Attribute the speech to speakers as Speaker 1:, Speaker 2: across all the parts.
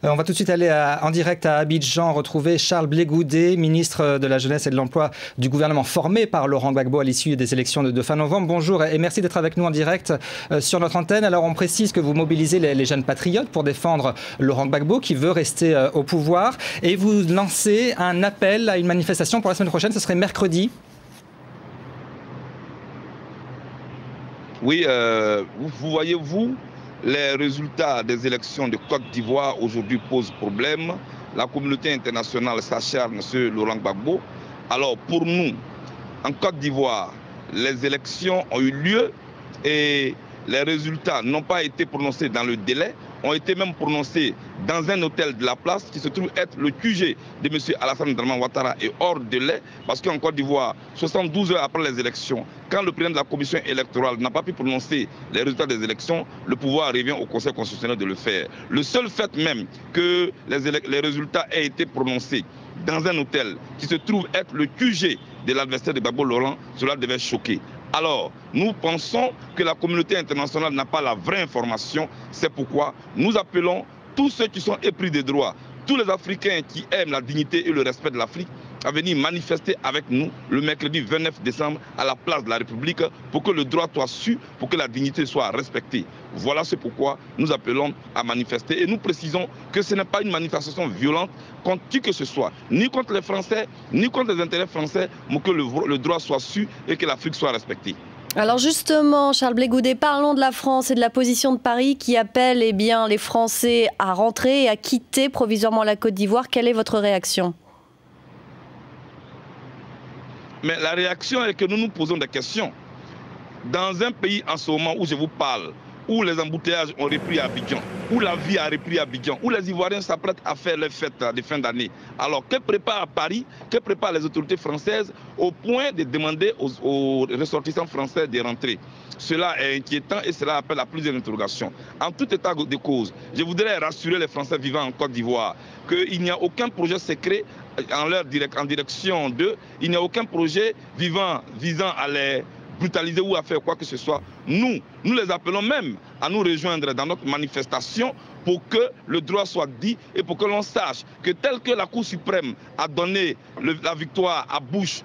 Speaker 1: On va tout de suite aller en direct à Abidjan, retrouver Charles Blé Goudé, ministre de la Jeunesse et de l'Emploi du gouvernement formé par Laurent Gbagbo à l'issue des élections de fin novembre. Bonjour et merci d'être avec nous en direct sur notre antenne. Alors on précise que vous mobilisez les jeunes patriotes pour défendre Laurent Gbagbo qui veut rester au pouvoir et vous lancez un appel à une manifestation pour la semaine prochaine, ce serait mercredi.
Speaker 2: Oui, vous voyez, les résultats des élections de Côte d'Ivoire aujourd'hui posent problème. La communauté internationale s'acharne sur Laurent Gbagbo. Alors pour nous, en Côte d'Ivoire, les élections ont eu lieu et les résultats n'ont pas été prononcés dans le délai, ont été même prononcés dans un hôtel de la place qui se trouve être le QG de M. Alassane Dramane Ouattara et hors délai, parce qu'en Côte d'Ivoire, 72 heures après les élections, quand le président de la commission électorale n'a pas pu prononcer les résultats des élections, le pouvoir revient au Conseil constitutionnel de le faire. Le seul fait même que les résultats aient été prononcés dans un hôtel qui se trouve être le QG de l'adversaire de Gbagbo Laurent, cela devait choquer. Alors, nous pensons que la communauté internationale n'a pas la vraie information. C'est pourquoi nous appelons tous ceux qui sont épris des droits, tous les Africains qui aiment la dignité et le respect de l'Afrique, à venir manifester avec nous le mercredi 29 décembre à la place de la République pour que le droit soit su, pour que la dignité soit respectée. Voilà ce pourquoi nous appelons à manifester et nous précisons que ce n'est pas une manifestation violente contre qui que ce soit, ni contre les Français, ni contre les intérêts français, mais que le droit soit su et que l'Afrique soit respectée.
Speaker 3: Alors justement, Charles Blé Goudé, parlons de la France et de la position de Paris qui appelle les Français à rentrer et à quitter provisoirement la Côte d'Ivoire. Quelle est votre réaction ?
Speaker 2: Mais la réaction est que nous nous posons des questions. Dans un pays en ce moment où je vous parle, où les embouteillages ont repris à Abidjan, où la vie a repris à Abidjan, où les Ivoiriens s'apprêtent à faire les fêtes de fin d'année. Alors, que prépare Paris, que préparent les autorités françaises au point de demander aux ressortissants français de rentrer? Cela est inquiétant et cela appelle à plusieurs interrogations. En tout état de cause, je voudrais rassurer les Français vivant en Côte d'Ivoire qu'il n'y a aucun projet secret en direction d'eux, il n'y a aucun projet visant à les brutaliser ou à faire quoi que ce soit. Nous les appelons même à nous rejoindre dans notre manifestation pour que le droit soit dit et pour que l'on sache que tel que la Cour suprême a donné la victoire à Bush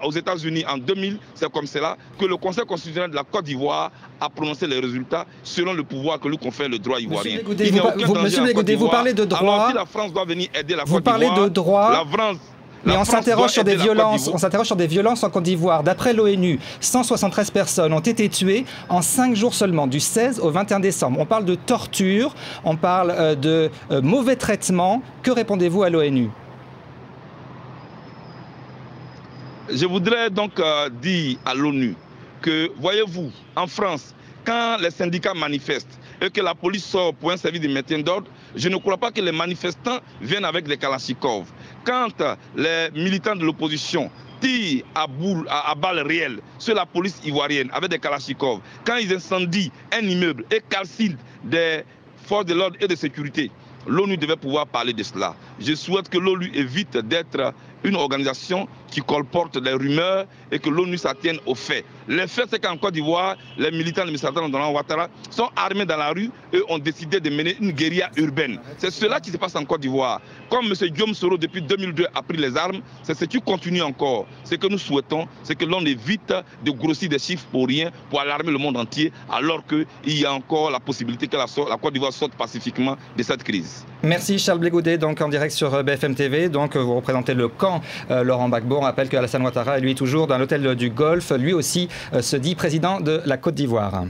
Speaker 2: aux États-Unis en 2000, c'est comme cela que le Conseil constitutionnel de la Côte d'Ivoire a prononcé les résultats selon le pouvoir que lui confère le droit ivoirien.
Speaker 1: Monsieur Blé Goudé, vous parlez de droit.
Speaker 2: Alors si la France doit venir aider la Côte d'Ivoire,
Speaker 1: vous parlez de droit. Mais on s'interroge sur des violences. On s'interroge sur des violences en Côte d'Ivoire. D'après l'ONU, 173 personnes ont été tuées en 5 jours seulement, du 16 au 21 décembre. On parle de torture, on parle de mauvais traitements. Que répondez-vous à l'ONU ?
Speaker 2: Je voudrais donc dire à l'ONU que, voyez-vous, en France, quand les syndicats manifestent et que la police sort pour un service de maintien d'ordre, je ne crois pas que les manifestants viennent avec des kalachnikovs. Quand les militants de l'opposition tirent à balles réelles sur la police ivoirienne avec des kalachnikovs, quand ils incendient un immeuble et calcinent des forces de l'ordre et de sécurité, l'ONU devait pouvoir parler de cela. Je souhaite que l'ONU évite d'être une organisation qui colporte des rumeurs et que l'ONU s'attienne aux faits. Les faits, c'est qu'en Côte d'Ivoire, les militants de M. Alassane Dramane Ouattara sont armés dans la rue et ont décidé de mener une guérilla urbaine. C'est cela qui se passe en Côte d'Ivoire. Comme M. Guillaume Soro, depuis 2002, a pris les armes, c'est ce qui continue encore. Ce que nous souhaitons, c'est que l'on évite de grossir des chiffres pour rien, pour alarmer le monde entier, alors qu'il y a encore la possibilité que la Côte d'Ivoire sorte pacifiquement de cette crise.
Speaker 1: Merci Charles Blé Goudé, donc en direct sur BFM TV. Donc vous représentez le camp Laurent Gbagbo. On rappelle que Alassane Ouattara est lui toujours dans l'hôtel du Golfe. Lui aussi se dit président de la Côte d'Ivoire.